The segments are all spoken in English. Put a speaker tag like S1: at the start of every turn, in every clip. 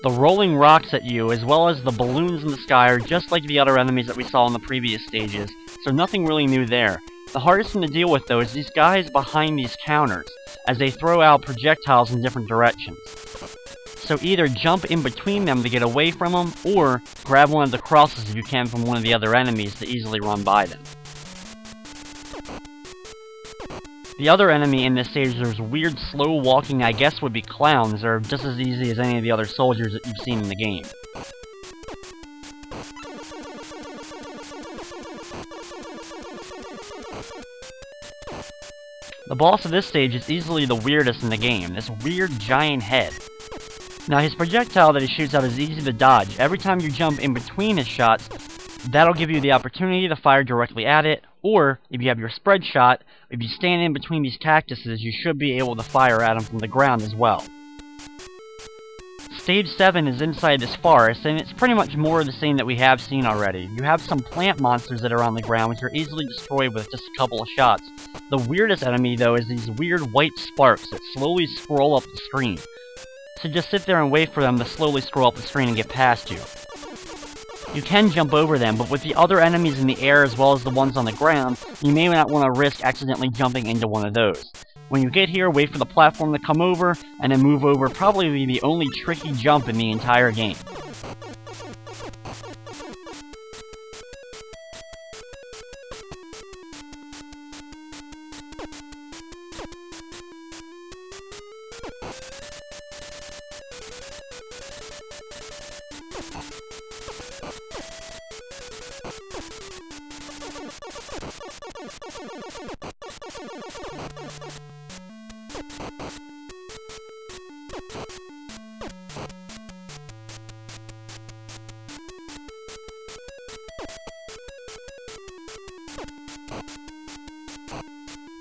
S1: The rolling rocks at you, as well as the balloons in the sky, are just like the other enemies that we saw in the previous stages, so nothing really new there. The hardest thing to deal with, though, is these guys behind these counters, as they throw out projectiles in different directions. So either jump in between them to get away from them, or grab one of the crosses if you can from one of the other enemies to easily run by them. The other enemy in this stage, there's weird slow walking, I guess would be clowns, or just as easy as any of the other soldiers that you've seen in the game. The boss of this stage is easily the weirdest in the game, this weird giant head. Now his projectile that he shoots out is easy to dodge. Every time you jump in between his shots, that'll give you the opportunity to fire directly at it, or if you have your spread shot, if you stand in between these cactuses, you should be able to fire at them from the ground as well. Stage 7 is inside this forest, and it's pretty much more of the same that we have seen already. You have some plant monsters that are on the ground, which are easily destroyed with just a couple of shots. The weirdest enemy, though, is these weird white sparks that slowly scroll up the screen. So just sit there and wait for them to slowly scroll up the screen and get past you. You can jump over them, but with the other enemies in the air as well as the ones on the ground, you may not want to risk accidentally jumping into one of those. When you get here, wait for the platform to come over, and then move over, probably the only tricky jump in the entire game.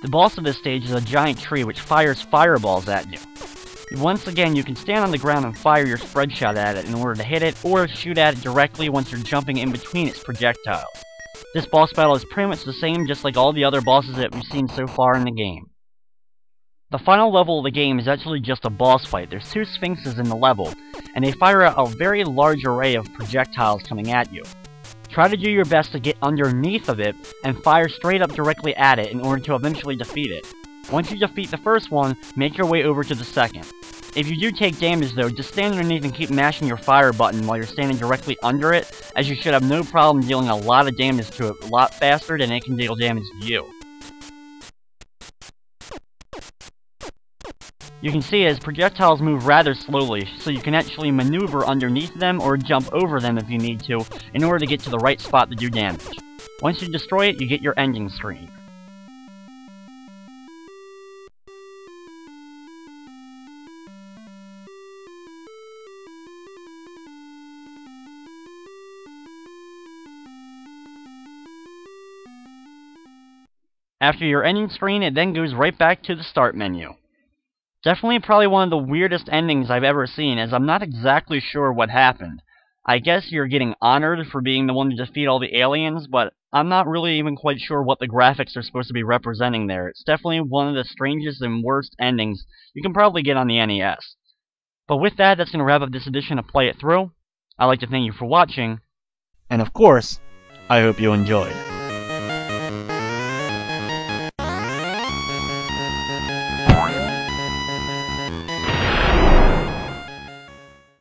S1: The boss of this stage is a giant tree which fires fireballs at you. Once again, you can stand on the ground and fire your spread shot at it in order to hit it, or shoot at it directly once you're jumping in between its projectiles. This boss battle is pretty much the same, just like all the other bosses that we've seen so far in the game. The final level of the game is actually just a boss fight. There's two sphinxes in the level, and they fire out a very large array of projectiles coming at you. Try to do your best to get underneath of it, and fire straight up directly at it in order to eventually defeat it. Once you defeat the first one, make your way over to the second. If you do take damage though, just stand underneath and keep mashing your fire button while you're standing directly under it, as you should have no problem dealing a lot of damage to it a lot faster than it can deal damage to you. You can see as projectiles move rather slowly, so you can actually maneuver underneath them or jump over them if you need to, in order to get to the right spot to do damage. Once you destroy it, you get your ending screen. After your ending screen, it then goes right back to the start menu. Definitely probably one of the weirdest endings I've ever seen, as I'm not exactly sure what happened. I guess you're getting honored for being the one to defeat all the aliens, but I'm not really even quite sure what the graphics are supposed to be representing there. It's definitely one of the strangest and worst endings you can probably get on the NES. But with that, that's going to wrap up this edition of Play It Through. I'd like to thank you for watching, and of course, I hope you enjoyed.